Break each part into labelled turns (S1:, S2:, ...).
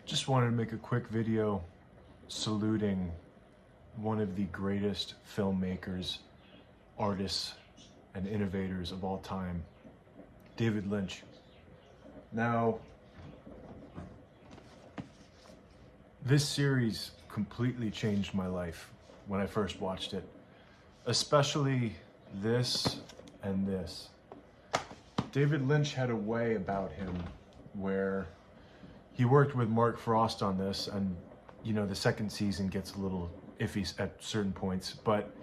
S1: Just wanted to make a quick video saluting one of the greatest filmmakers, artists, and innovators of all time, David Lynch. Now, this series completely changed my life when I first watched it, especially this and this. David Lynch had a way about him where he worked with Mark Frost on this, and you know, the second season gets a little iffy at certain points, but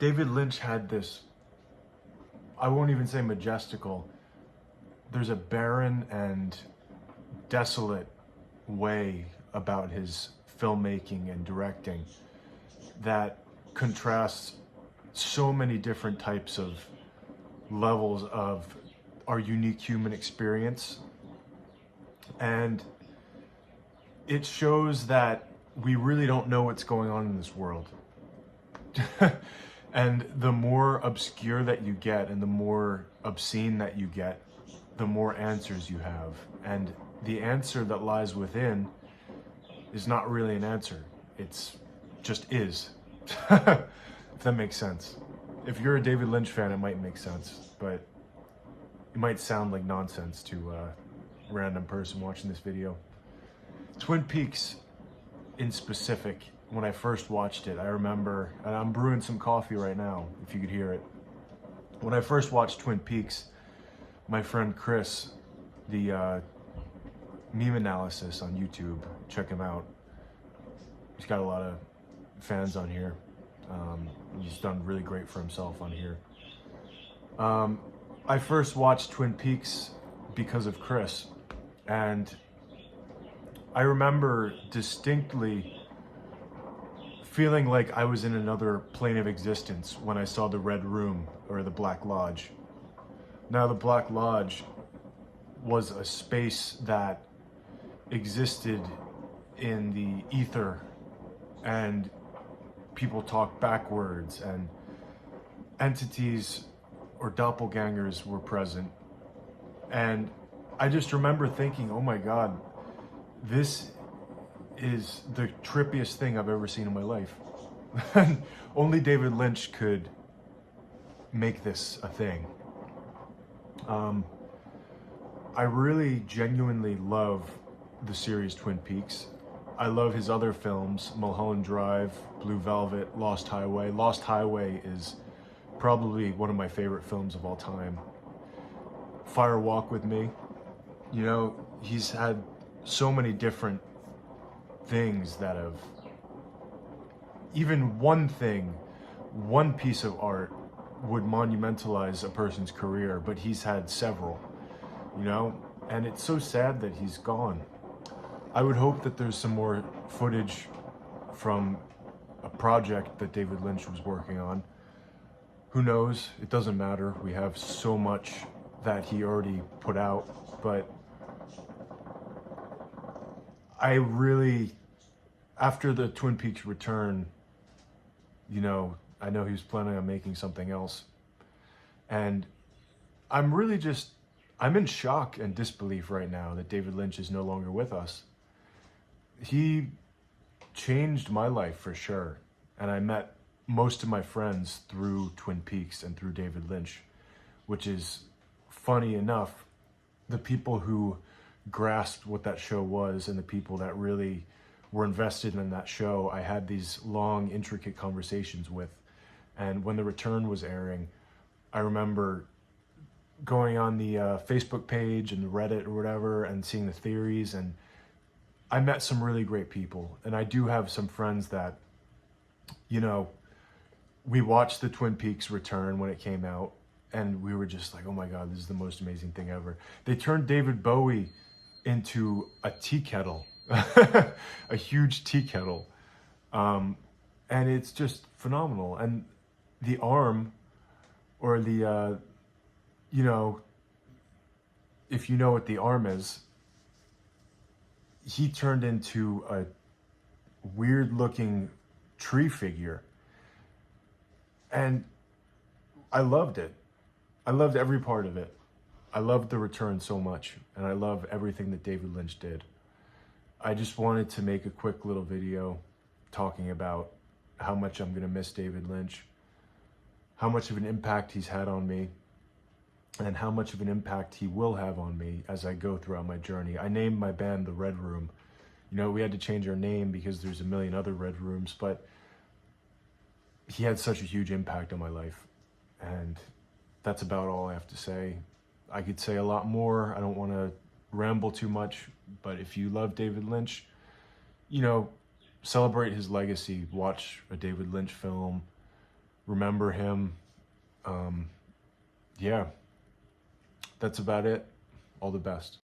S1: David Lynch had this, I won't even say majestical, there's a barren and desolate way about his filmmaking and directing that contrasts so many different types of levels of our unique human experience. And it shows that we really don't know what's going on in this world. And the more obscure that you get and the more obscene that you get, the more answers you have. And the answer that lies within is not really an answer. It's just is. If that makes sense. If you're a David Lynch fan, it might make sense, but it might sound like nonsense to a random person watching this video. Twin Peaks in specific, when I first watched it, I remember, and I'm brewing some coffee right now, if you could hear it. When I first watched Twin Peaks, my friend Chris, the meme analysis on YouTube, check him out. He's got a lot of fans on here. He's done really great for himself on here. I first watched Twin Peaks because of Chris, and I remember distinctly feeling like I was in another plane of existence when I saw the Red Room, or the Black Lodge. Now, the Black Lodge was a space that existed in the ether, and people talked backwards, and entities or doppelgangers were present. And I just remember thinking, oh my God, this is the trippiest thing I've ever seen in my life. Only David Lynch could make this a thing. I really genuinely love the series Twin Peaks. I love his other films, Mulholland Drive, Blue Velvet, Lost Highway. Lost Highway is probably one of my favorite films of all time. Fire Walk with Me. You know, he's had so many different things that have, even one thing, one piece of art would monumentalize a person's career, but he's had several, you know, and it's so sad that he's gone. I would hope that there's some more footage from a project that David Lynch was working on. Who knows? It doesn't matter. We have so much that he already put out, but I really, after the Twin Peaks return, you know, I know he was planning on making something else. And I'm really just, I'm in shock and disbelief right now that David Lynch is no longer with us. He changed my life for sure. And I met most of my friends through Twin Peaks and through David Lynch, which is funny enough. The people who grasped what that show was and the people that really were invested in that show, I had these long, intricate conversations with. And when the return was airing, I remember going on the Facebook page and the Reddit or whatever and seeing the theories, and I met some really great people. And I do have some friends that, you know, we watched the Twin Peaks return when it came out, and we were just like, oh my God, this is the most amazing thing ever. They turned David Bowie into a tea kettle, a huge tea kettle. And it's just phenomenal. And the arm, or the, you know, if you know what the arm is, he turned into a weird looking tree figure. And I loved it. I loved every part of it. I loved the return so much, and I love everything that David Lynch did. I just wanted to make a quick little video talking about how much I'm gonna miss David Lynch, how much of an impact he's had on me, and how much of an impact he will have on me as I go throughout my journey. I named my band The Red Room. You know, we had to change our name because there's a million other Red Rooms, but he had such a huge impact on my life. And that's about all I have to say. I could say a lot more. I don't want to ramble too much, but if you love David Lynch, you know, celebrate his legacy. Watch a David Lynch film. Remember him. Yeah, that's about it. All the best.